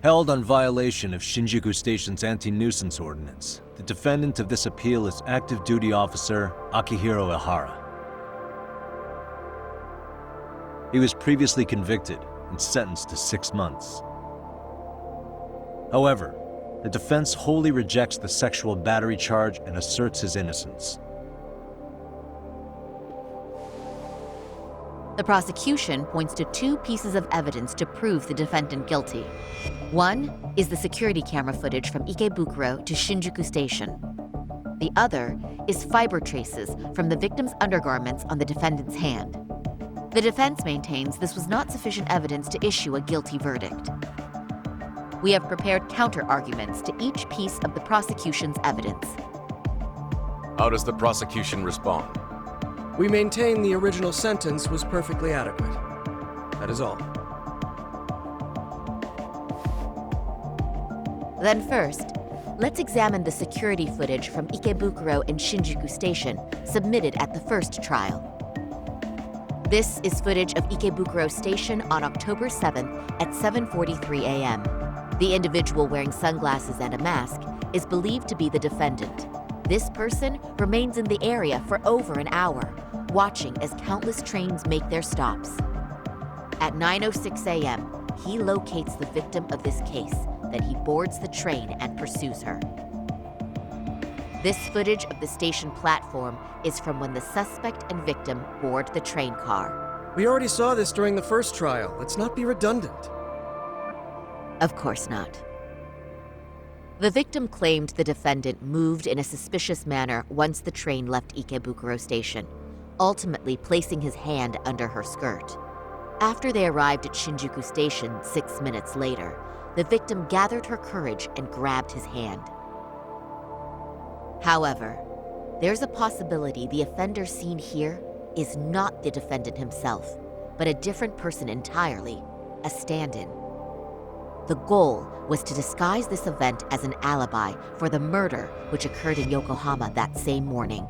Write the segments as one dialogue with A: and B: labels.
A: Held on violation of Shinjuku Station's anti-nuisance ordinance, the defendant of this appeal is active duty officer Akihiro Ihara. He was previously convicted and sentenced to 6 months. However, the defense wholly rejects the sexual battery charge and asserts his innocence.
B: The prosecution points to 2 pieces of evidence to prove the defendant guilty. One is the security camera footage from Ikebukuro to Shinjuku Station. The other is fiber traces from the victim's undergarments on the defendant's hand. The defense maintains this was not sufficient evidence to issue a guilty verdict. We have prepared counter-arguments to each piece of the prosecution's evidence.
C: How does the prosecution respond?
D: We maintain the original sentence was perfectly adequate. That is all.
B: Then first, let's examine the security footage from Ikebukuro and Shinjuku Station submitted at the first trial. This is footage of Ikebukuro Station on October 7th at 7:43 a.m. The individual wearing sunglasses and a mask is believed to be the defendant. This person remains in the area for over an hour, watching as countless trains make their stops. At 9:06 a.m., he locates the victim of this case, then he boards the train and pursues her. This footage of the station platform is from when the suspect and victim board the train car.
D: We already saw this during the first trial. Let's not be redundant.
B: Of course not. The victim claimed the defendant moved in a suspicious manner once the train left Ikebukuro Station, ultimately placing his hand under her skirt. After they arrived at Shinjuku Station 6 minutes later, the victim gathered her courage and grabbed his hand. However, there's a possibility the offender seen here is not the defendant himself, but a different person entirely, a stand-in. The goal was to disguise this event as an alibi for the murder which occurred in Yokohama that same morning.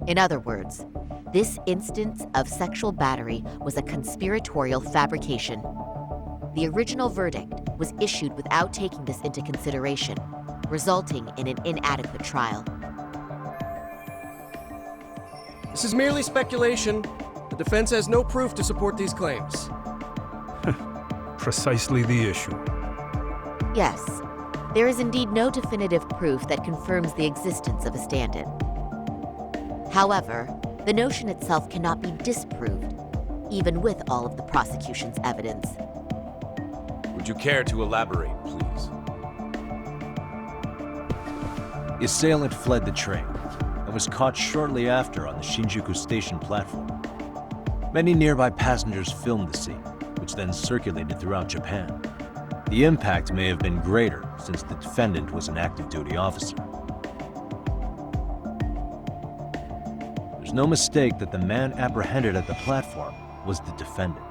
B: In other words, this instance of sexual battery was a conspiratorial fabrication. The original verdict was issued without taking this into consideration, resulting in an inadequate trial.
D: This is merely speculation. The defense has no proof to support these claims.
E: Precisely the issue.
B: Yes, there is indeed no definitive proof that confirms the existence of a stand-in. However, the notion itself cannot be disproved, even with all of the prosecution's evidence.
C: Would you care to elaborate, please?
A: The assailant fled the train and was caught shortly after on the Shinjuku Station platform. Many nearby passengers filmed the scene, which then circulated throughout Japan. The impact may have been greater since the defendant was an active duty officer. There's no mistake that the man apprehended at the platform was the defendant.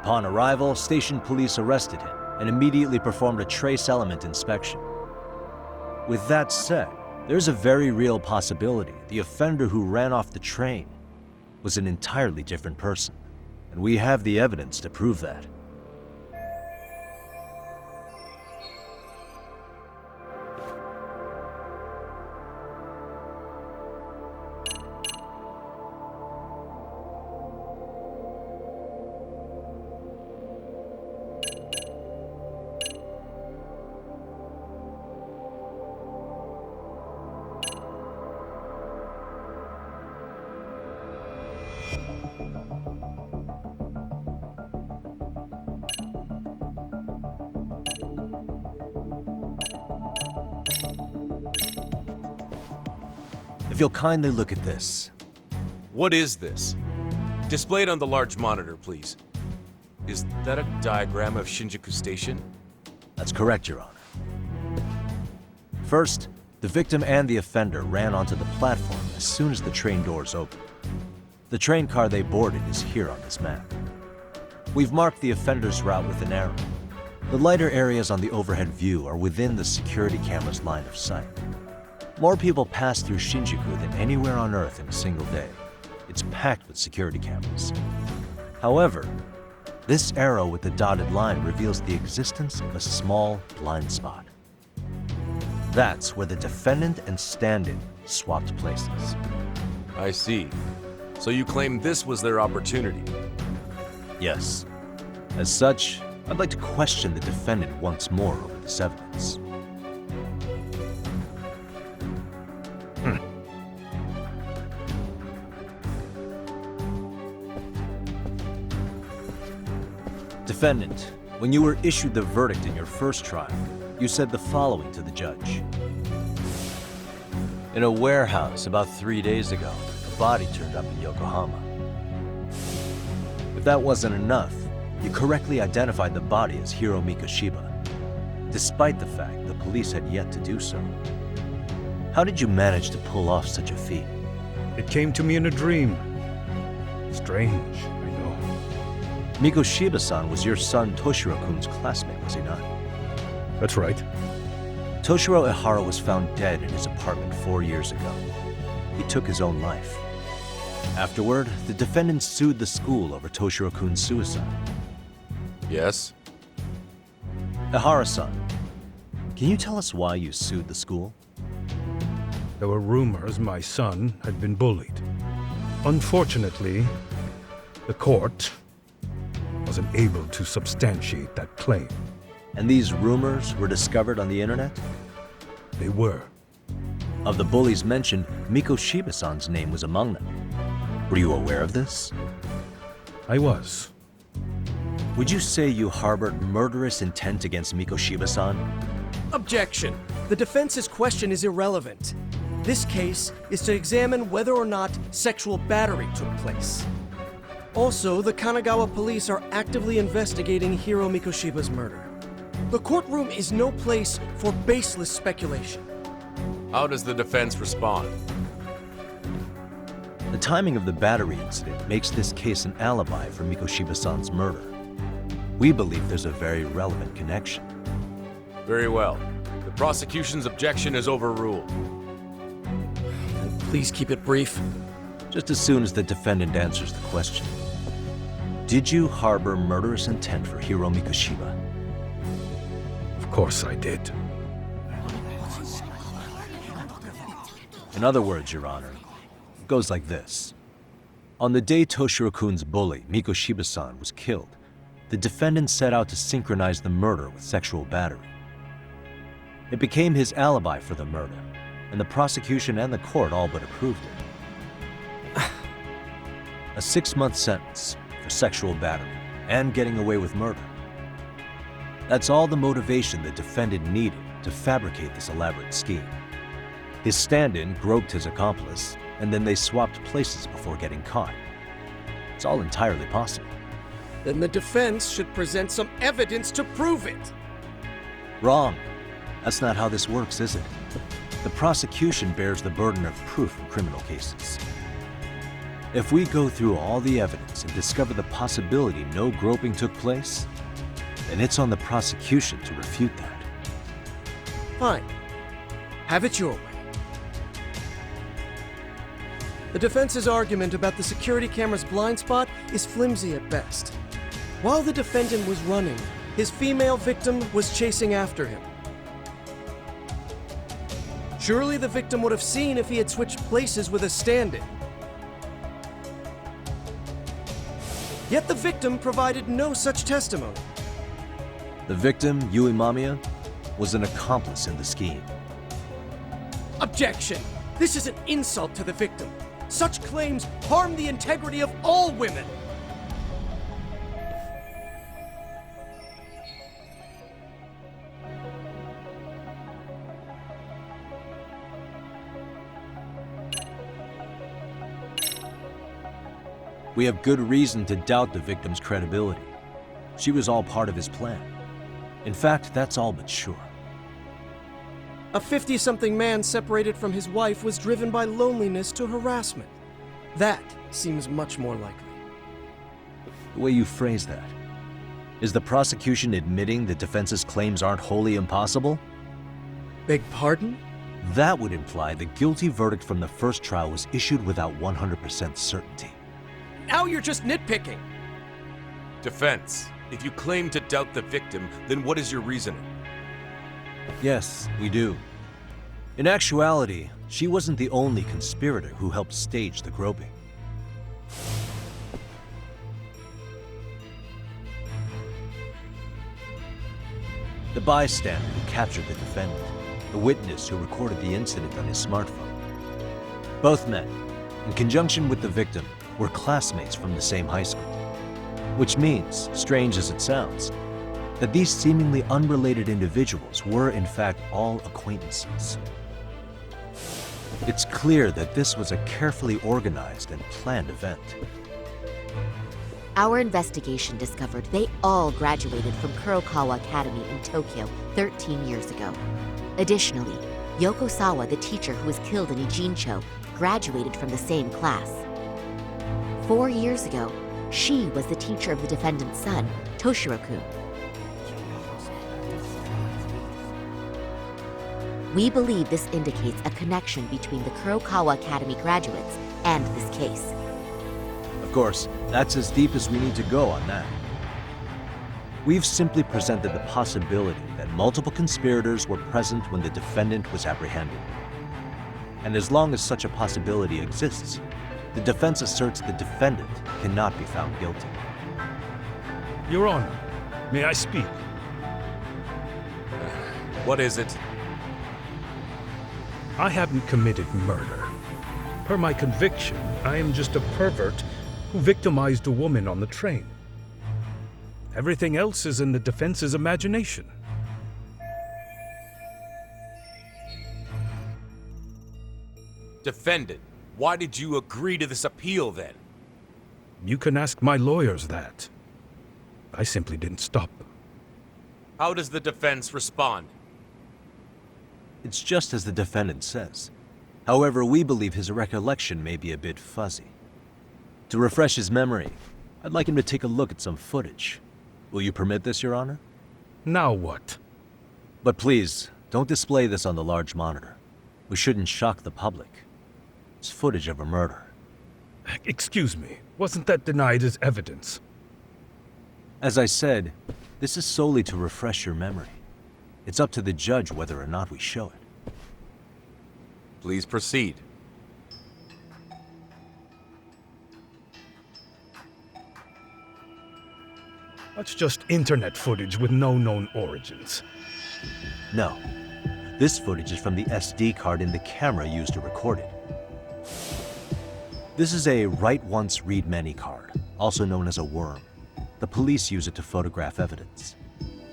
A: Upon arrival, station police arrested him and immediately performed a trace element inspection. With that said, there's a very real possibility the offender who ran off the train was an entirely different person, and we have the evidence to prove that. If you'll kindly look at this.
C: What is this? Displayed on the large monitor, please. Is that a diagram of Shinjuku Station?
A: That's correct, Your Honor. First, the victim and the offender ran onto the platform as soon as the train doors opened. The train car they boarded is here on this map. We've marked the offender's route with an arrow. The lighter areas on the overhead view are within the security camera's line of sight. More people pass through Shinjuku than anywhere on Earth in a single day. It's packed with security cameras. However, This arrow with the dotted line reveals the existence of a small blind spot. That's where the defendant and stand-in swapped places.
C: I see. So you claim this was their opportunity?
A: Yes. As such, I'd like to question the defendant once more over this evidence. Defendant, when you were issued the verdict in your first trial, you said the following to the judge. In a warehouse about 3 days ago, a body turned up in Yokohama. If that wasn't enough, you correctly identified the body as Hiro Mikoshiba, despite the fact the police had yet to do so. How did you manage to pull off such a feat?
E: It came to me in a dream. Strange, I know.
A: Mikoshiba-san was your son Toshiro-kun's classmate, was he not?
E: That's right.
A: Toshiro Ihara was found dead in his apartment 4 years ago. He took his own life. Afterward, the defendant sued the school over Toshiro-kun's suicide.
C: Yes?
A: Ihara-san, can you tell us why you sued the school?
E: There were rumors my son had been bullied. Unfortunately, the court wasn't able to substantiate that claim.
A: And these rumors were discovered on the internet?
E: They were.
A: Of the bullies mentioned, Mikoshiba-san's name was among them. Were you aware of this?
E: I was.
A: Would you say you harbored murderous intent against Mikoshiba-san?
D: Objection. The defense's question is irrelevant. This case is to examine whether or not sexual battery took place. Also, the Kanagawa police are actively investigating Hiro Mikoshiba's murder. The courtroom is no place for baseless speculation.
C: How does the defense respond?
A: The timing of the battery incident makes this case an alibi for Mikoshiba-san's murder. We believe there's a very relevant connection.
C: Very well. The prosecution's objection is overruled.
D: And please keep it brief.
A: Just as soon as the defendant answers the question. Did you harbor murderous intent for Hiro Mikoshiba?
E: Of course I did.
A: In other words, Your Honor, it goes like this. On the day Toshiro-kun's bully, Mikoshiba-san, was killed, the defendant set out to synchronize the murder with sexual battery. It became his alibi for the murder, and the prosecution and the court all but approved it. A 6-month sentence for sexual battery and getting away with murder. That's all the motivation the defendant needed to fabricate this elaborate scheme. His stand-in groped his accomplice, and then they swapped places before getting caught. It's all entirely possible.
D: Then the defense should present some evidence to prove it.
A: Wrong. That's not how this works, is it? The prosecution bears the burden of proof in criminal cases. If we go through all the evidence and discover the possibility no groping took place, then it's on the prosecution to refute that.
D: Fine. Have it your way. The defense's argument about the security camera's blind spot is flimsy at best. While the defendant was running, his female victim was chasing after him. Surely the victim would have seen if he had switched places with a stand-in. Yet the victim provided no such testimony.
A: The victim, Yui Mamiya, was an accomplice in the scheme.
D: Objection! This is an insult to the victim. Such claims harm the integrity of all women.
A: We have good reason to doubt the victim's credibility. She was all part of his plan. In fact, that's all but sure.
D: A 50-something man separated from his wife was driven by loneliness to harassment. That seems much more likely.
A: The way you phrase that. Is the prosecution admitting the defense's claims aren't wholly impossible?
D: Beg pardon?
A: That would imply the guilty verdict from the first trial was issued without 100% certainty.
D: Now you're just nitpicking.
C: Defense, if you claim to doubt the victim, then what is your reasoning?
A: Yes, we do. In actuality, she wasn't the only conspirator who helped stage the groping. The bystander who captured the defendant, the witness who recorded the incident on his smartphone. Both men, in conjunction with the victim, were classmates from the same high school. Which means, strange as it sounds, that these seemingly unrelated individuals were in fact all acquaintances. It's clear that this was a carefully organized and planned event.
B: Our investigation discovered they all graduated from Kurokawa Academy in Tokyo 13 years ago. Additionally, Yoko Sawa, the teacher who was killed in Ijincho, graduated from the same class. 4 years ago, she was the teacher of the defendant's son, Toshiro-kun. We believe this indicates a connection between the Kurokawa Academy graduates and this case.
A: Of course, that's as deep as we need to go on that. We've simply presented the possibility that multiple conspirators were present when the defendant was apprehended. And as long as such a possibility exists, the defense asserts the defendant cannot be found guilty.
E: Your Honor, may I speak?
C: What is it?
E: I haven't committed murder. Per my conviction, I am just a pervert who victimized a woman on the train. Everything else is in the defense's imagination.
C: Defendant, why did you agree to this appeal then?
E: You can ask my lawyers that. I simply didn't stop them.
C: How does the defense respond?
A: It's just as the defendant says. However, we believe his recollection may be a bit fuzzy. To refresh his memory, I'd like him to take a look at some footage. Will you permit this, Your Honor?
E: Now what?
A: But please, don't display this on the large monitor. We shouldn't shock the public. It's footage of a murder.
E: Excuse me, wasn't that denied as evidence?
A: As I said, this is solely to refresh your memory. It's up to the judge whether or not we show it.
C: Please proceed.
E: That's just internet footage with no known origins.
A: No. This footage is from the SD card in the camera used to record it. This is a write once, read many card, also known as a worm. The police use it to photograph evidence.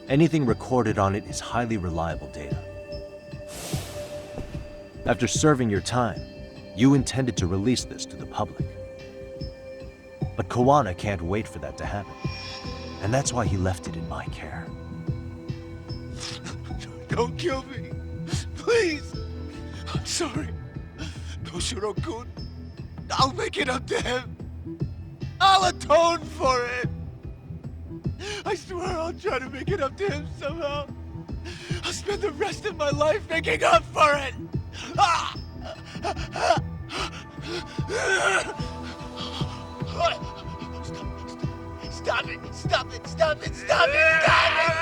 A: Anything recorded on it is highly reliable data. After serving your time, you intended to release this to the public. But Kawana can't wait for that to happen. And that's why he left it in my care.
F: Don't kill me. Please. I'm sorry. Toshiro-kun. I'll make it up to him. I'll atone for it. I swear I'll try to make it up to him somehow. I'll spend the rest of my life making up for it. Ah! Stop it! Stop it! Stop it! Stop it! Stop it!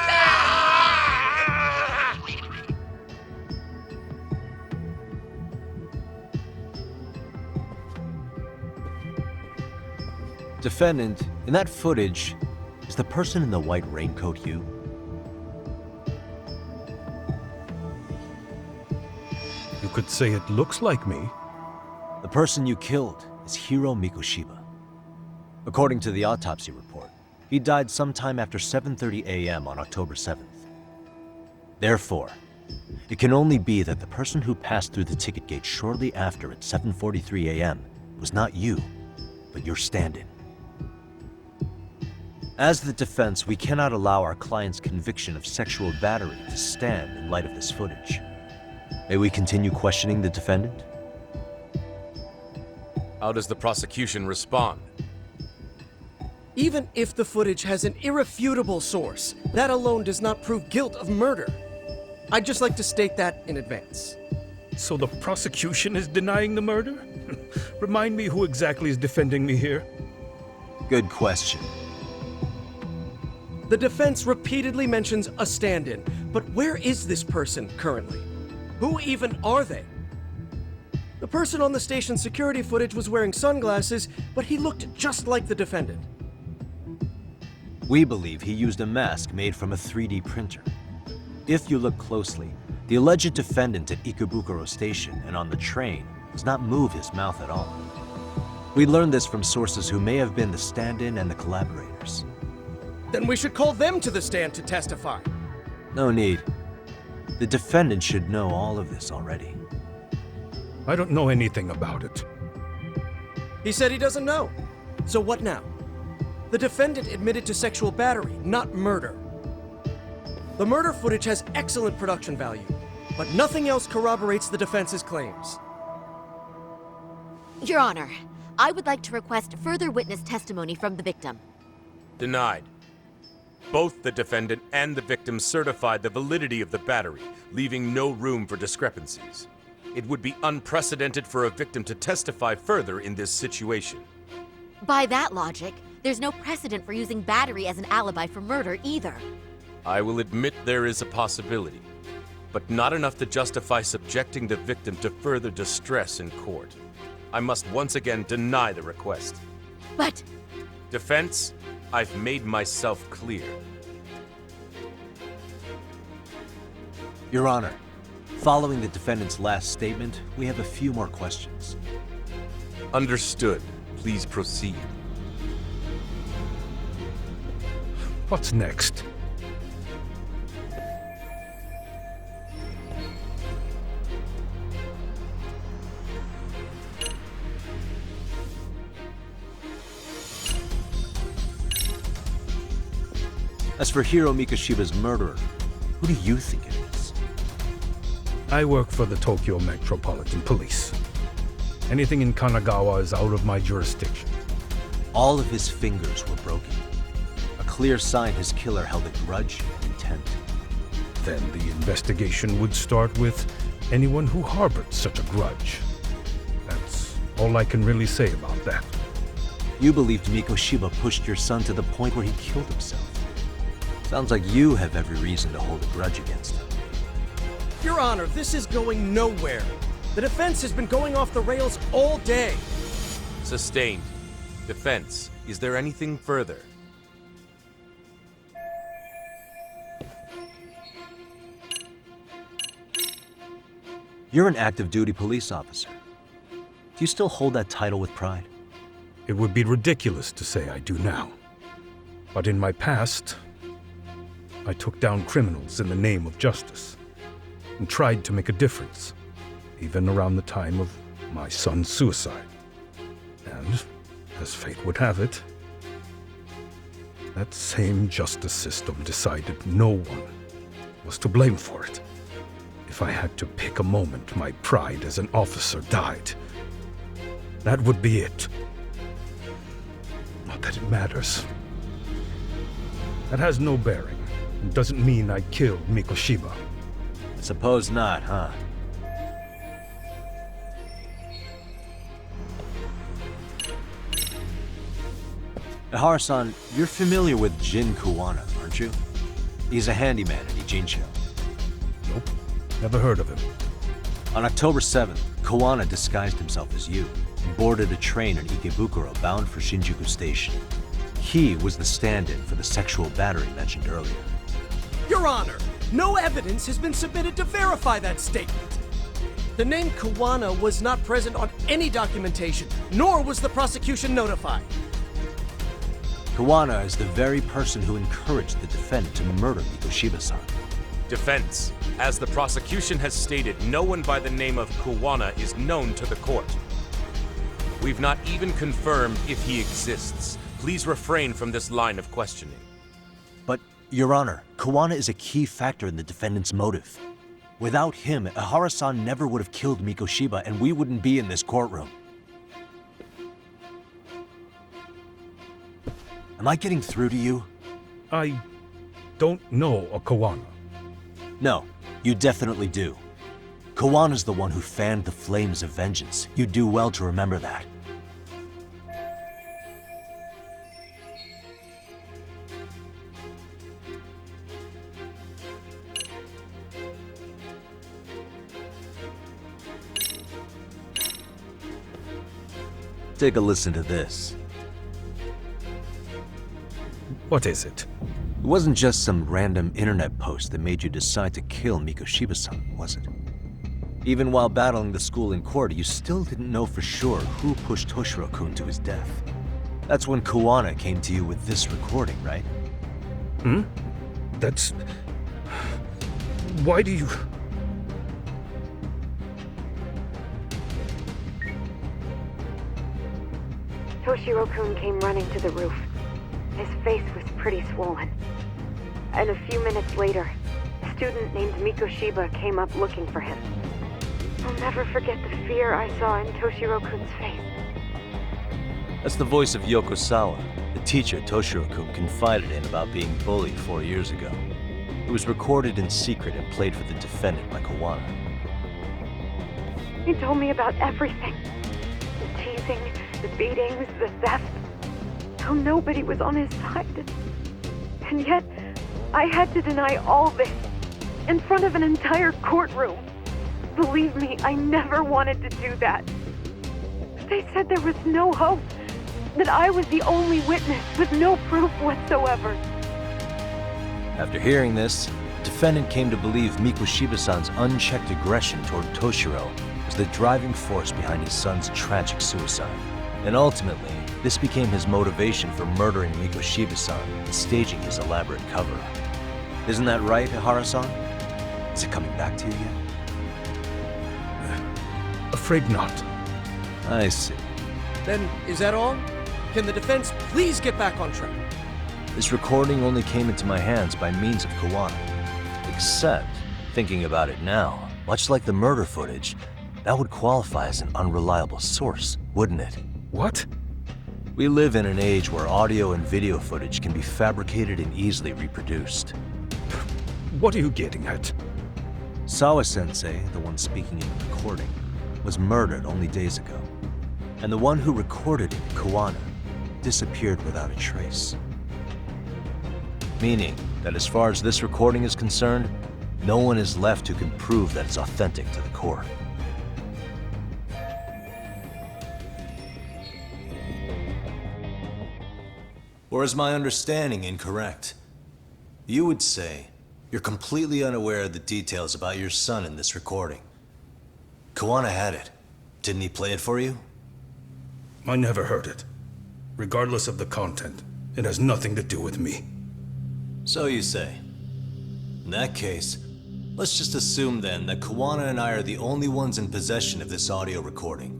A: Defendant, in that footage, is the person in the white raincoat you?
E: You could say it looks like me.
A: The person you killed is Hiro Mikoshiba. According to the autopsy report, he died sometime after 7:30 a.m. on October 7th. Therefore, it can only be that the person who passed through the ticket gate shortly after at 7:43 a.m. was not you, but your stand-in. As the defense, we cannot allow our client's conviction of sexual battery to stand in light of this footage. May we continue questioning the defendant?
C: How does the prosecution respond?
D: Even if the footage has an irrefutable source, that alone does not prove guilt of murder. I'd just like to state that in advance.
E: So the prosecution is denying the murder? Remind me who exactly is defending me here?
A: Good question.
D: The defense repeatedly mentions a stand-in, but where is this person currently? Who even are they? The person on the station's security footage was wearing sunglasses, but he looked just like the defendant.
A: We believe he used a mask made from a 3D printer. If you look closely, the alleged defendant at Ikebukuro Station and on the train does not move his mouth at all. We learned this from sources who may have been the stand-in and the collaborators.
D: Then we should call them to the stand to testify.
A: No need. The defendant should know all of this already.
E: I don't know anything about it.
D: He said he doesn't know. So what now? The defendant admitted to sexual battery, not murder. The murder footage has excellent production value, but nothing else corroborates the defense's claims.
B: Your Honor, I would like to request further witness testimony from the victim.
C: Denied. Both the defendant and the victim certified the validity of the battery, leaving no room for discrepancies. It would be unprecedented for a victim to testify further in this situation.
B: By that logic, there's no precedent for using battery as an alibi for murder either.
C: I will admit there is a possibility, but not enough to justify subjecting the victim to further distress in court. I must once again deny the request.
B: But
C: Defense, I've made myself clear.
A: Your Honor, following the defendant's last statement, we have a few more questions.
C: Understood. Please proceed.
E: What's next?
A: As for Hiro Mikoshiba's murderer, who do you think it is?
E: I work for the Tokyo Metropolitan Police. Anything in Kanagawa is out of my jurisdiction.
A: All of his fingers were broken. A clear sign his killer held a grudge and intent.
E: Then the investigation would start with anyone who harbored such a grudge. That's all I can really say about that.
A: You believed Mikoshiba pushed your son to the point where he killed himself. Sounds like you have every reason to hold a grudge against him.
D: Your Honor, this is going nowhere. The defense has been going off the rails all day.
C: Sustained. Defense, is there anything further?
A: You're an active duty police officer. Do you still hold that title with pride?
E: It would be ridiculous to say I do now. But in my past, I took down criminals in the name of justice and tried to make a difference, even around the time of my son's suicide. And, as fate would have it, that same justice system decided no one was to blame for it. If I had to pick a moment my pride as an officer died, that would be it. Not that it matters. That has no bearing. It doesn't mean I killed Mikoshiba.
A: I suppose not, huh? Ihara-san, you're familiar with Jin Kuwana, aren't you? He's a handyman in Ijincho.
E: Nope, never heard of him.
A: On October 7th, Kuwana disguised himself as you and boarded a train in Ikebukuro bound for Shinjuku Station. He was the stand-in for the sexual battery mentioned earlier.
D: Your Honor, no evidence has been submitted to verify that statement. The name Kuwana was not present on any documentation, nor was the prosecution notified.
A: Kuwana is the very person who encouraged the defendant to murder Mikoshiba-san.
C: Defense, as the prosecution has stated, no one by the name of Kuwana is known to the court. We've not even confirmed if he exists. Please refrain from this line of questioning.
A: But, Your Honor, Kuwana is a key factor in the defendant's motive. Without him, Ihara-san never would have killed Mikoshiba and we wouldn't be in this courtroom. Am I getting through to you?
E: I don't know a Kawana.
A: No, you definitely do. Kawana's the one who fanned the flames of vengeance. You do well to remember that. Take a listen to this.
E: What is it?
A: It wasn't just some random internet post that made you decide to kill Mikoshiba-san, was it? Even while battling the school in court, you still didn't know for sure who pushed Toshiro-kun to his death. That's when Kawana came to you with this recording, right?
E: That's... Why do you...
G: Toshiro-kun came running to the roof. His face was pretty swollen. And a few minutes later, a student named Mikoshiba came up looking for him. I'll never forget the fear I saw in Toshiro-kun's face.
A: That's the voice of Yokosawa, the teacher Toshiro-kun confided in about being bullied 4 years ago. It was recorded in secret and played for the defendant by Kawana.
G: He told me about everything. The teasing, the beatings, the theft. How nobody was on his side. And yet, I had to deny all this in front of an entire courtroom. Believe me, I never wanted to do that. They said there was no hope, that I was the only witness with no proof whatsoever.
A: After hearing this, the defendant came to believe Mikoshiba-san's unchecked aggression toward Toshiro was the driving force behind his son's tragic suicide. And ultimately, this became his motivation for murdering Mikoshiba-san and staging his elaborate cover-up. Isn't that right, Ihara-san? Is it coming back to you yet?
E: Afraid not.
A: I see.
D: Then, is that all? Can the defense please get back on track?
A: This recording only came into my hands by means of Kawana. Except, thinking about it now, much like the murder footage, that would qualify as an unreliable source, wouldn't it?
E: What?
A: We live in an age where audio and video footage can be fabricated and easily reproduced.
E: What are you getting at?
A: Sawa-sensei, the one speaking in the recording, was murdered only days ago. And the one who recorded it, Kawana, disappeared without a trace. Meaning that as far as this recording is concerned, no one is left who can prove that it's authentic to the court. Or is my understanding incorrect? You would say you're completely unaware of the details about your son in this recording. Kawana had it. Didn't he play it for you?
E: I never heard it. Regardless of the content, it has nothing to do with me.
A: So you say. In that case, let's just assume then that Kawana and I are the only ones in possession of this audio recording.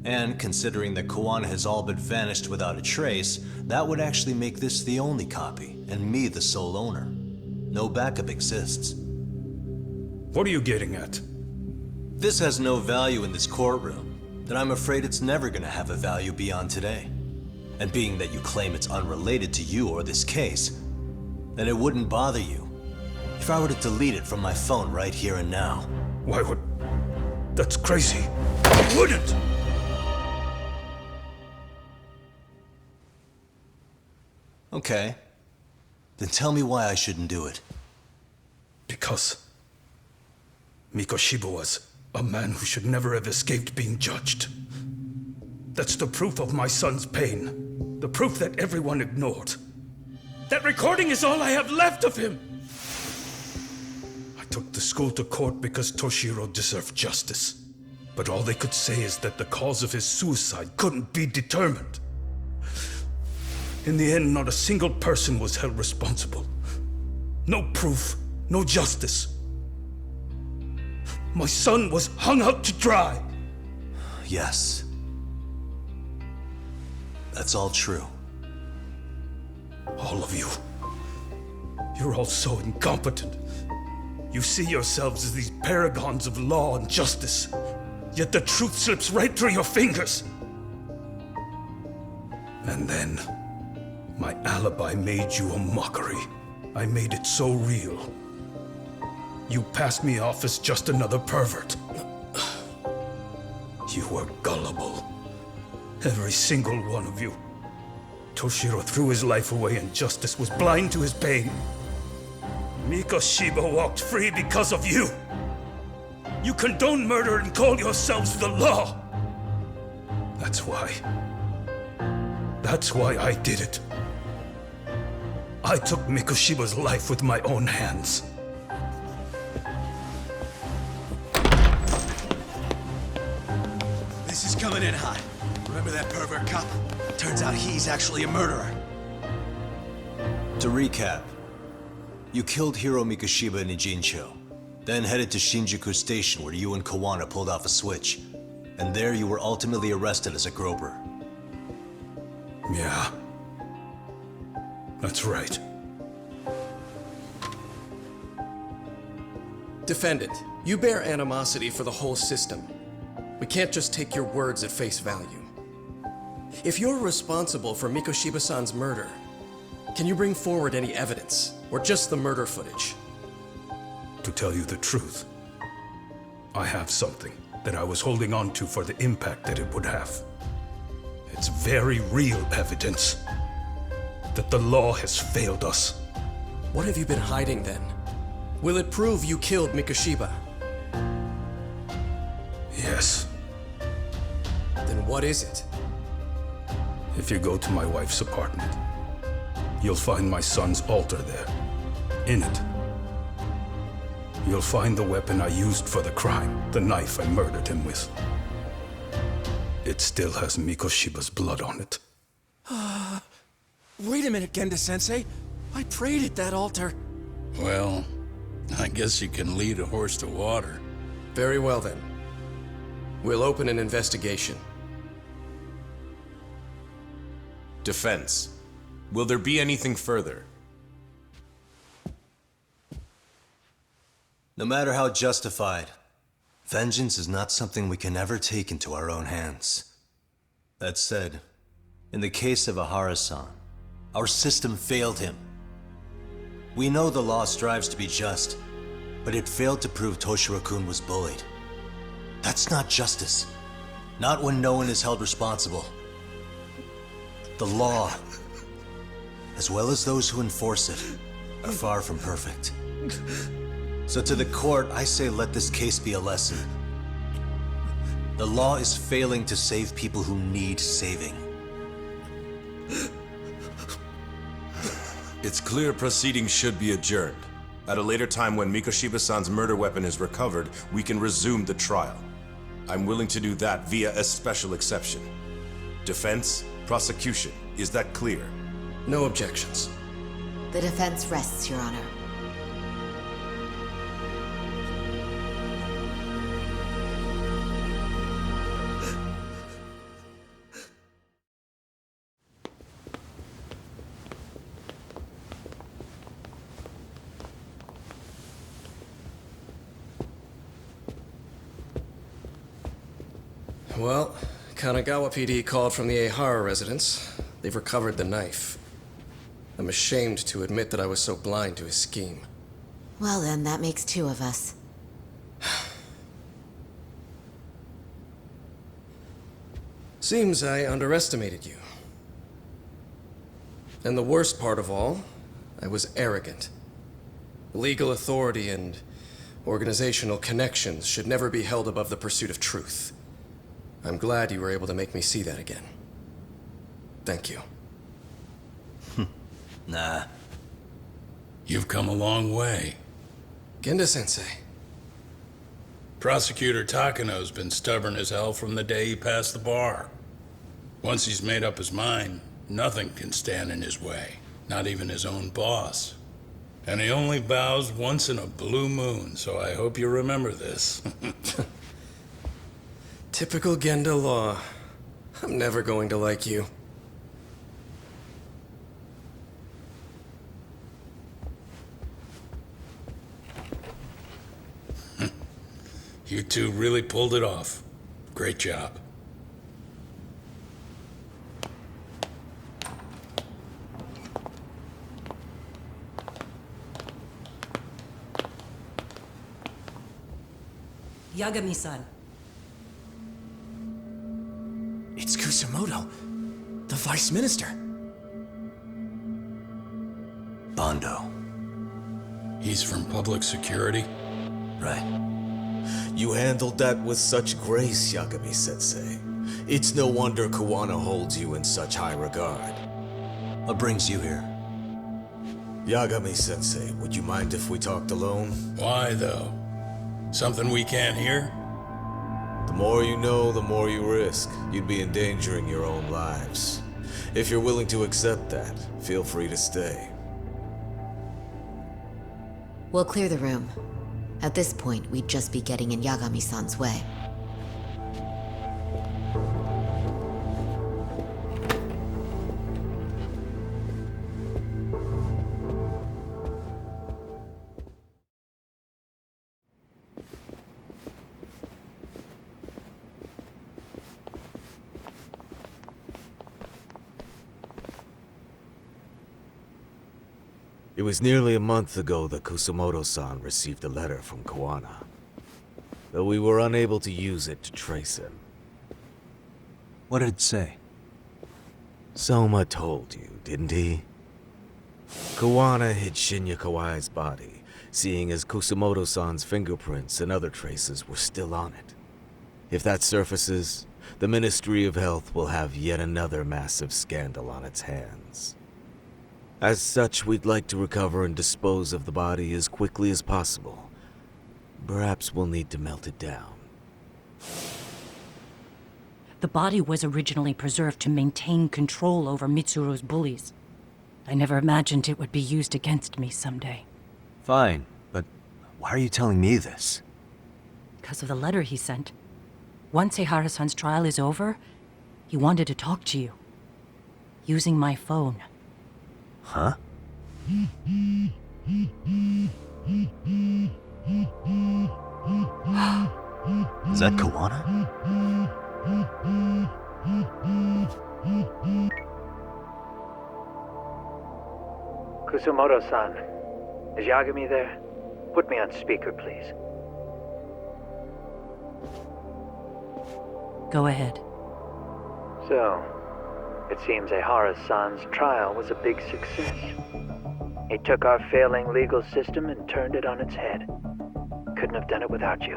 A: And considering that Kawana has all but vanished without a trace, that would actually make this the only copy, and me the sole owner. No backup exists.
E: What are you getting at?
A: This has no value in this courtroom, then I'm afraid it's never gonna have a value beyond today. And being that you claim it's unrelated to you or this case, then it wouldn't bother you if I were to delete it from my phone right here and now.
E: Why would... That's crazy. I wouldn't!
A: Okay. Then tell me why I shouldn't do it.
E: Because Mikoshiba was a man who should never have escaped being judged. That's the proof of my son's pain. The proof that everyone ignored. That recording is all I have left of him! I took the school to court because Toshiro deserved justice. But all they could say is that the cause of his suicide couldn't be determined. In the end, not a single person was held responsible. No proof, no justice. My son was hung out to dry.
A: Yes. That's all true.
E: All of you. You're all so incompetent. You see yourselves as these paragons of law and justice, yet the truth slips right through your fingers. And then, my alibi made you a mockery. I made it so real. You passed me off as just another pervert. You were gullible. Every single one of you. Toshiro threw his life away and justice was blind to his pain. Mikoshiba walked free because of you. You condone murder and call yourselves the law. That's why That's why I did it. I took Mikoshiba's life with my own hands.
F: This is coming in hot. Remember that pervert cop? Turns out he's actually a murderer.
A: To recap, you killed Hiro Mikoshiba in Ijincho, then headed to Shinjuku Station where you and Kawana pulled off a switch, and there you were ultimately arrested as a groper.
E: Yeah. That's right.
D: Defendant, you bear animosity for the whole system. We can't just take your words at face value. If you're responsible for Mikoshiba-san's murder, can you bring forward any evidence, or just the murder footage?
E: To tell you the truth, I have something that I was holding on to for the impact that it would have. It's very real evidence that the law has failed us.
D: What have you been hiding then? Will it prove you killed Mikoshiba?
E: Yes.
D: Then what is it?
E: If you go to my wife's apartment, you'll find my son's altar there. In it, you'll find the weapon I used for the crime, the knife I murdered him with. It still has Mikoshiba's blood on it.
D: Wait a minute, Genda-sensei. I prayed at that altar.
H: Well, I guess you can lead a horse to water.
D: Very well then. We'll open an investigation.
C: Defense. Will there be anything further?
A: No matter how justified, vengeance is not something we can ever take into our own hands. That said, in the case of Ahara-san, our system failed him. We know the law strives to be just, but it failed to prove Toshiro-kun was bullied. That's not justice. Not when no one is held responsible. The law, as well as those who enforce it, are far from perfect. So to the court, I say let this case be a lesson. The law is failing to save people who need saving.
C: It's clear proceedings should be adjourned. At a later time when Mikoshiba-san's murder weapon is recovered, we can resume the trial. I'm willing to do that via a special exception. Defense, prosecution, is that clear?
D: No objections.
B: The defense rests, Your Honor.
D: Well, Kanagawa PD called from the Ehara residence. They've recovered the knife. I'm ashamed to admit that I was so blind to his scheme.
B: Well then, that makes two of us.
D: Seems I underestimated you. And the worst part of all, I was arrogant. Legal authority and organizational connections should never be held above the pursuit of truth. I'm glad you were able to make me see that again. Thank you.
A: Nah.
H: You've come a long way.
D: Genda-sensei.
H: Prosecutor Takano's been stubborn as hell from the day he passed the bar. Once he's made up his mind, nothing can stand in his way, not even his own boss. And he only bows once in a blue moon, so I hope you remember this.
D: Typical Genda law. I'm never going to like you.
H: You two really pulled it off. Great job.
I: Yagami-san.
D: It's Kusamoto, the Vice Minister.
A: Bondo.
H: He's from public security?
A: Right.
J: You handled that with such grace, Yagami-sensei.
I: It's no wonder Kawana holds you in such high regard.
A: What brings you here?
I: Yagami-sensei, would you mind if we talked alone?
H: Why, though? Something we can't hear?
I: The more you know, the more you risk. You'd be endangering your own lives. If you're willing to accept that, feel free to stay.
B: We'll clear the room. At this point, we'd just be getting in Yagami-san's way.
I: It was nearly a month ago that Kusumoto-san received a letter from Kawana, though we were unable to use it to trace him.
A: What did it say?
I: Soma told you, didn't he? Kawana hid Shinya Kawai's body, seeing as Kusumoto-san's fingerprints and other traces were still on it. If that surfaces, the Ministry of Health will have yet another massive scandal on its hands. As such, we'd like to recover and dispose of the body as quickly as possible. Perhaps we'll need to melt it down.
J: The body was originally preserved to maintain control over Mitsuru's bullies. I never imagined it would be used against me someday.
A: Fine, but why are you telling me this?
J: Because of the letter he sent. Once Eihara-san's trial is over, he wanted to talk to you. Using my phone.
A: Huh? Is that Kawana?
K: Kusumoto-san, is Yagami there? Put me on speaker, please.
J: Go ahead.
K: So, it seems Eihara-san's trial was a big success. He took our failing legal system and turned it on its head. Couldn't have done it without you.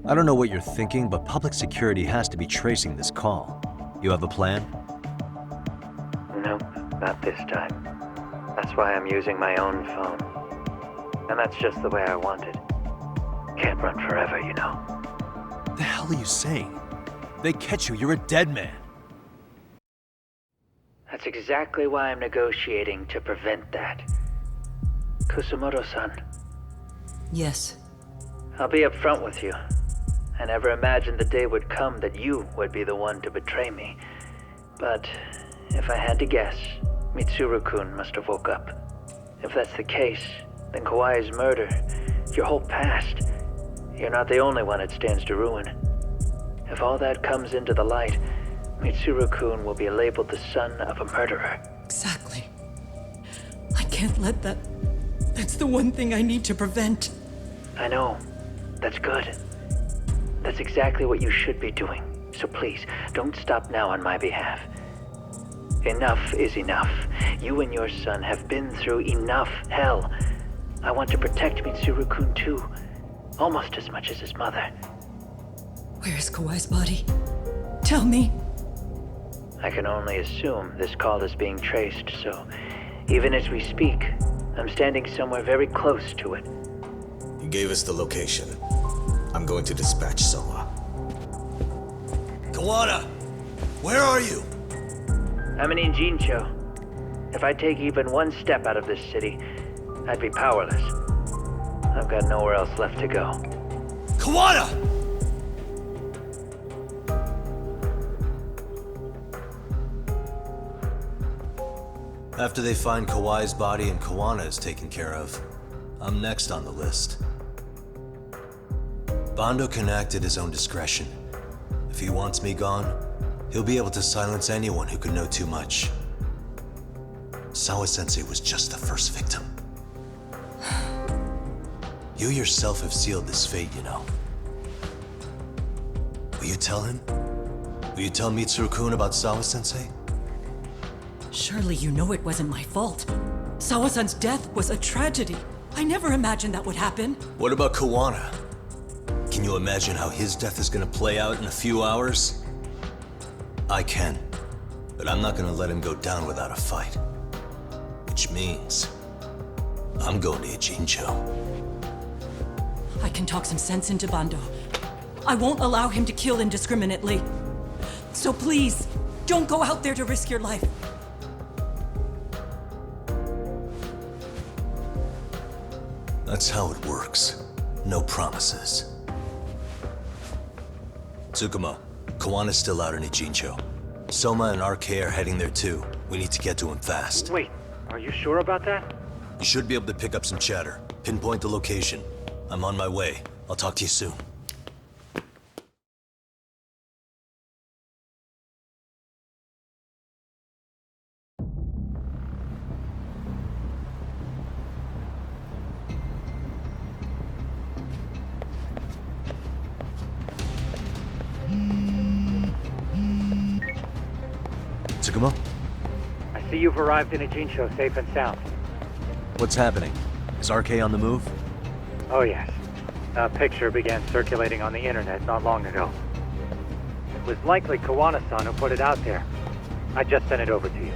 A: I don't know what you're thinking, but public security has to be tracing this call. You have a plan?
K: Nope, not this time. That's why I'm using my own phone. And that's just the way I want it. Can't run forever, you know.
A: What the hell are you saying? If they catch you, you're a dead man.
K: That's exactly why I'm negotiating to prevent that. Kusumoto-san.
J: Yes.
K: I'll be upfront with you. I never imagined the day would come that you would be the one to betray me. But if I had to guess, Mitsuru-kun must have woke up. If that's the case, then Kawai's murder, your whole past, you're not the only one it stands to ruin. If all that comes into the light, Mitsuru-kun will be labeled the son of a murderer.
J: Exactly. I can't let that... That's the one thing I need to prevent.
K: I know. That's good. That's exactly what you should be doing. So please, don't stop now on my behalf. Enough is enough. You and your son have been through enough hell. I want to protect Mitsuru-kun too. Almost as much as his mother.
J: Where is Kawai's body? Tell me.
K: I can only assume this call is being traced, so even as we speak, I'm standing somewhere very close to it.
I: You gave us the location. I'm going to dispatch Soma.
A: Kawana! Where are you?
K: I'm in Injincho. If I take even one step out of this city, I'd be powerless. I've got nowhere else left to go.
A: Kawana! After they find Kawai's body and Kawana is taken care of, I'm next on the list. Bando can act at his own discretion. If he wants me gone, he'll be able to silence anyone who could know too much. Sawa-sensei was just the first victim. You yourself have sealed this fate, you know. Will you tell him? Will you tell Mitsuru-kun about Sawa-sensei?
J: Surely you know it wasn't my fault. Sawa-san's death was a tragedy. I never imagined that would happen.
A: What about Kawana? Can you imagine how his death is gonna play out in a few hours? I can, but I'm not gonna let him go down without a fight. Which means, I'm going to Ijincho.
J: I can talk some sense into Bando. I won't allow him to kill indiscriminately. So please, don't go out there to risk your life.
A: That's how it works. No promises. Tsukumo, Kawana's still out in Ijincho. Soma and RK are heading there too. We need to get to him fast.
K: Wait, are you sure about that?
A: You should be able to pick up some chatter. Pinpoint the location. I'm on my way. I'll talk to you soon. Tsukumo?
K: I see you've arrived in Ijincho safe and sound.
A: What's happening? Is RK on the move?
K: Oh yes. A picture began circulating on the internet not long ago. It was likely Kawana-san who put it out there. I just sent it over to you.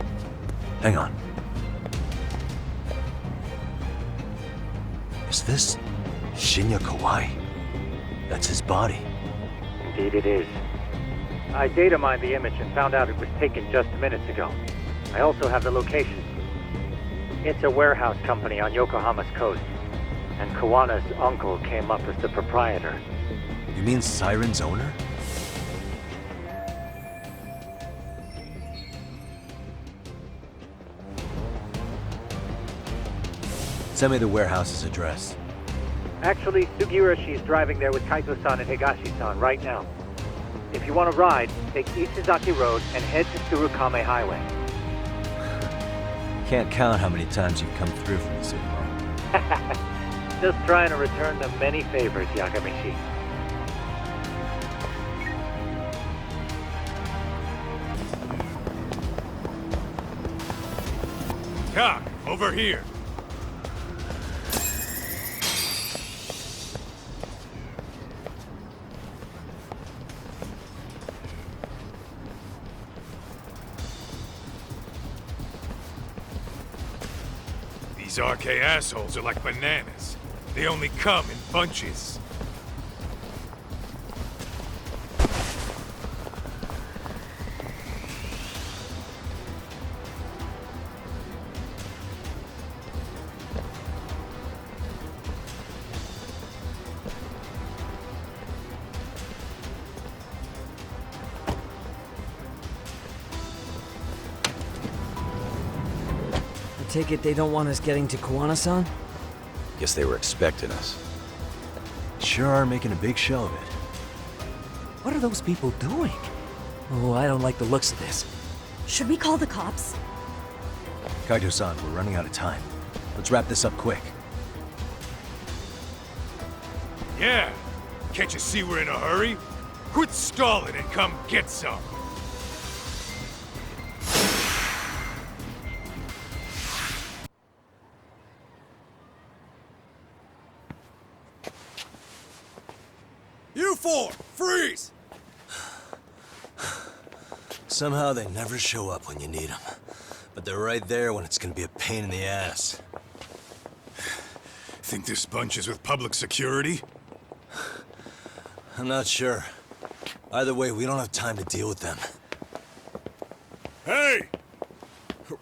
A: Hang on. Is this Shinya Kawai? That's his body.
K: Indeed it is. I data mined the image and found out it was taken just minutes ago. I also have the location. It's a warehouse company on Yokohama's coast, and Kawana's uncle came up as the proprietor.
A: You mean Siren's owner? Send me the warehouse's address.
K: Actually, Sugiurashi's driving there with Kaito-san and Higashi-san right now. If you want to ride, take Ishizaki Road and head to Tsurukame Highway.
A: Can't count how many times you've come through for me, Tsukumo.
K: Just trying to return the many favors, Yagamishi.
C: Doc, over here. These RK assholes are like bananas. They only come in bunches.
L: Take it they don't want us getting to Kawana-san?
A: Guess they were expecting us. Sure are making a big show of it.
L: What are those people doing? Oh, I don't like the looks of this.
J: Should we call the cops?
A: Kaito-san, we're running out of time. Let's wrap this up quick.
C: Yeah. Can't you see we're in a hurry? Quit stalling and come get some.
F: You four, freeze!
A: Somehow they never show up when you need them. But they're right there when it's gonna be a pain in the ass.
C: Think this bunch is with public security?
A: I'm not sure. Either way, we don't have time to deal with them.
F: Hey!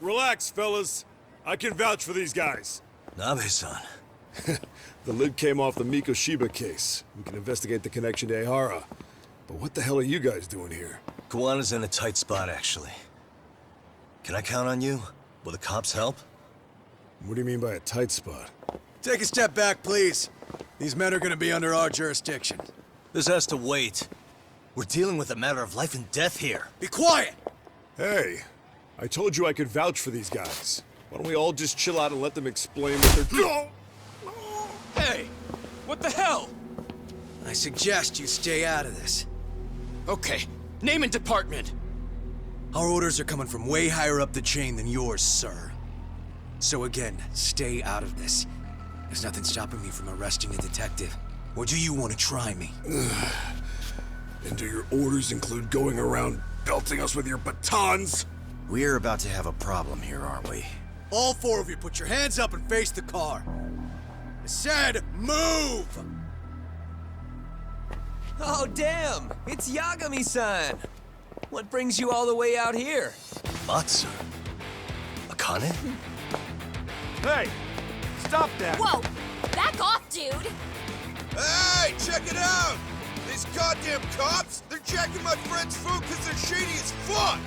F: Relax, fellas. I can vouch for these guys.
A: Nabe-san.
M: The lid came off the Mikoshiba case. We can investigate the connection to Ehara. But what the hell are you guys doing here?
A: Kawana's in a tight spot, actually. Can I count on you? Will the cops help?
M: What do you mean by a tight spot?
F: Take a step back, please. These men are gonna be under our jurisdiction.
A: This has to wait. We're dealing with a matter of life and death here.
F: Be quiet!
M: Hey, I told you I could vouch for these guys. Why don't we all just chill out and let them explain what they're...
F: Hey! What the hell? I suggest you stay out of this. Okay, name and department. Our orders are coming from way higher up the chain than yours, sir. So again, stay out of this. There's nothing stopping me from arresting a detective. Or do you want to try me?
M: And do your orders include going around Belting us with your batons?
N: We're about to have a problem here, aren't we?
F: All four of you, put your hands up and face the car. I said, move!
L: Oh, damn! It's Yagami-san! What brings you all the way out here?
N: Matsu? Akane?
F: Hey! Stop that!
O: Whoa! Back off, dude!
F: Hey, check it out! These goddamn cops, they're checking my friend's food because they're shady as fuck!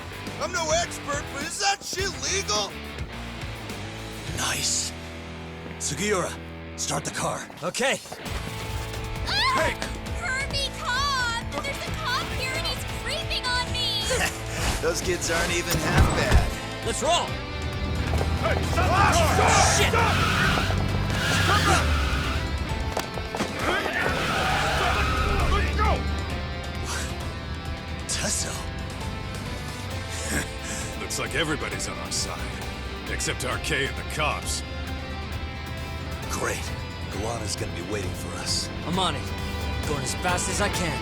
F: I'm no expert, but is that shit legal?
N: Nice. Sugiura, start the car.
L: Okay.
O: Hey! Kirby, cop! There's a cop here and he's creeping on me!
N: Those kids aren't even half bad.
L: Let's roll!
F: Hey, stop the car!
L: Shit!
F: Stop! Let's go!
N: Tesso.
M: Looks like everybody's on our side. Except RK and the cops.
N: Great. Gowanna's gonna be waiting for us.
L: I'm on it. Going as fast as I can.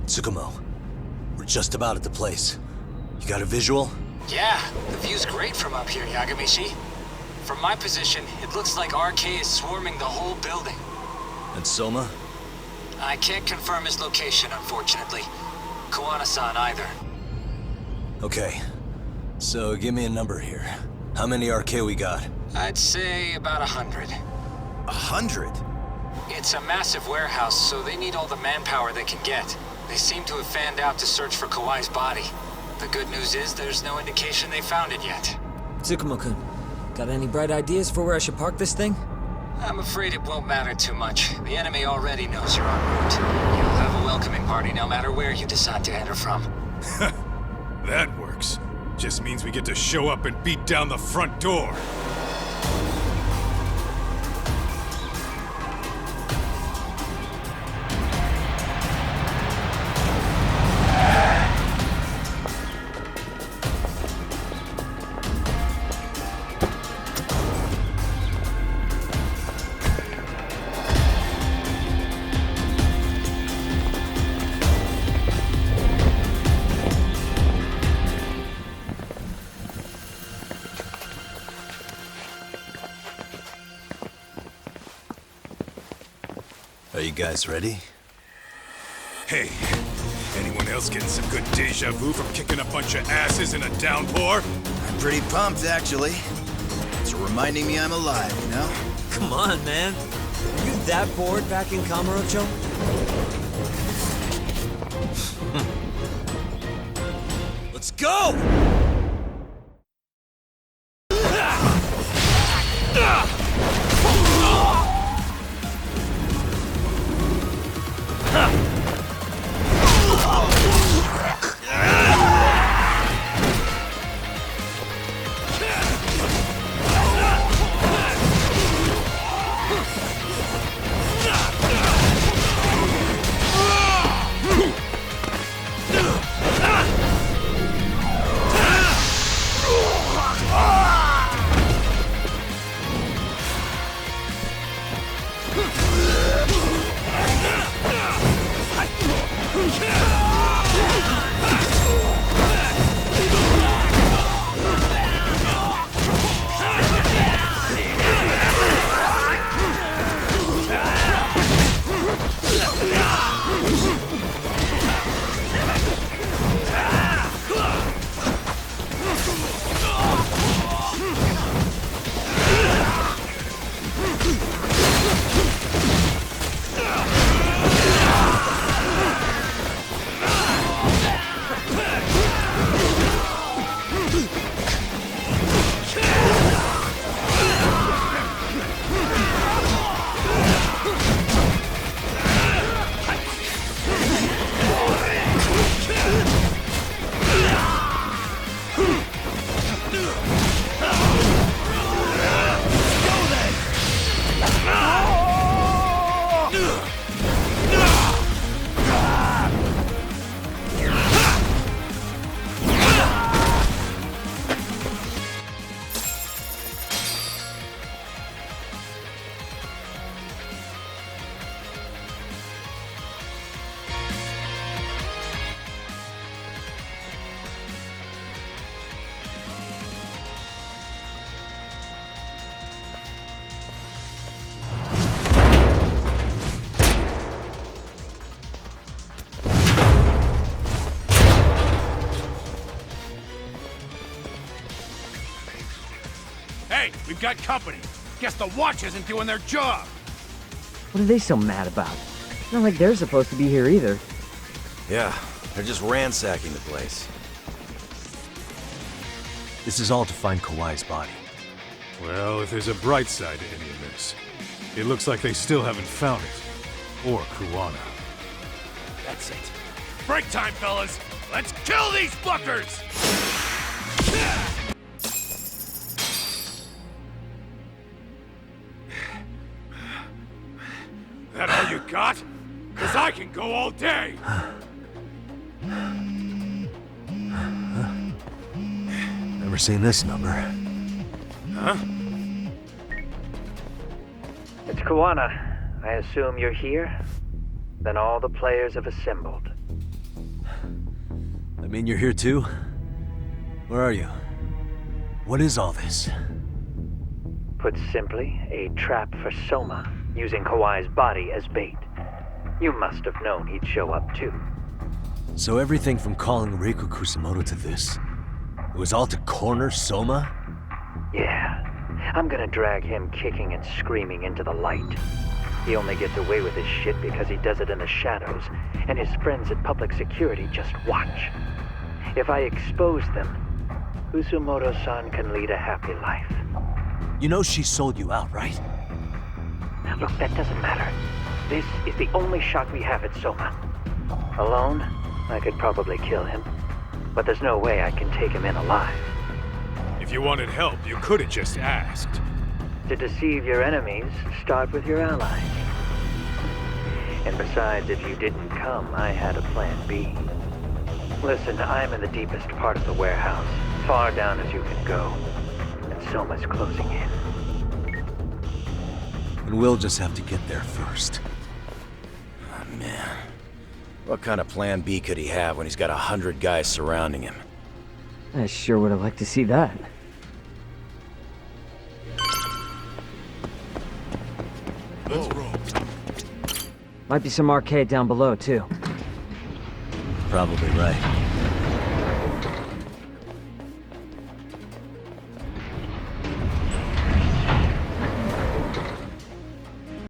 N: Tsukumo, we're just about at the place. You got a visual?
P: Yeah, the view's great from up here, Yagamishi. From my position, it looks like RK is swarming the whole building.
N: And Soma?
P: I can't confirm his location, unfortunately. Koana-san either.
N: Okay. So give me a number here. How many RK we got?
P: I'd say about 100.
N: 100?
P: It's a massive warehouse, so they need all the manpower they can get. They seem to have fanned out to search for Kawai's body. The good news is there's no indication they found it yet.
L: Tsukumo-kun, got any bright ideas for where I should park this thing?
P: I'm afraid it won't matter too much. The enemy already knows you're en route. You'll have a welcoming party no matter where you decide to enter from.
M: That works. Just means we get to show up and beat down the front door.
N: Are you guys ready?
M: Hey, anyone else getting some good deja vu from kicking a bunch of asses in a downpour?
N: I'm pretty pumped, actually. It's reminding me I'm alive, you know?
L: Come on, man. Are you that bored back in Kamurocho?
N: Let's go!
Q: Hey, we've got company. Guess the watch isn't doing their job.
R: What are they so mad about? Not like they're supposed to be here either.
N: Yeah, they're just ransacking the place.
A: This is all to find Kawhi's body.
E: Well, if there's a bright side to any of this, it looks like they still haven't found it. Or Kuwana.
Q: That's it. Break time, fellas. Let's kill these fuckers! That all you got? 'Cause I can go all day!
A: Never seen this number.
Q: Huh?
K: It's Kuwana. I assume you're here? Then all the players have assembled.
A: I mean, you're here too? Where are you? What is all this?
K: Put simply, a trap for Soma, using Kawhi's body as bait. You must have known he'd show up too.
A: So everything from calling Reiko Kusumoto to this, it was all to corner Soma?
K: Yeah. I'm gonna drag him kicking and screaming into the light. He only gets away with his shit because he does it in the shadows, and his friends at public security just watch. If I expose them, Kusumoto-san can lead a happy life.
A: You know she sold you out, right?
K: Look, that doesn't matter. This is the only shot we have at Soma. Alone, I could probably kill him, but there's no way I can take him in alive.
Q: If you wanted help, you could have just asked.
K: To deceive your enemies, start with your allies. And besides, if you didn't come, I had a plan B. Listen, I'm in the deepest part of the warehouse, far down as you can go, and Soma's closing in.
A: And we'll just have to get there first.
N: Oh, man. What kind of plan B could he have when he's got 100 guys surrounding him?
R: I sure would have liked to see that.
Q: Let's roll.
R: Might be some arcade down below, too.
A: Probably right.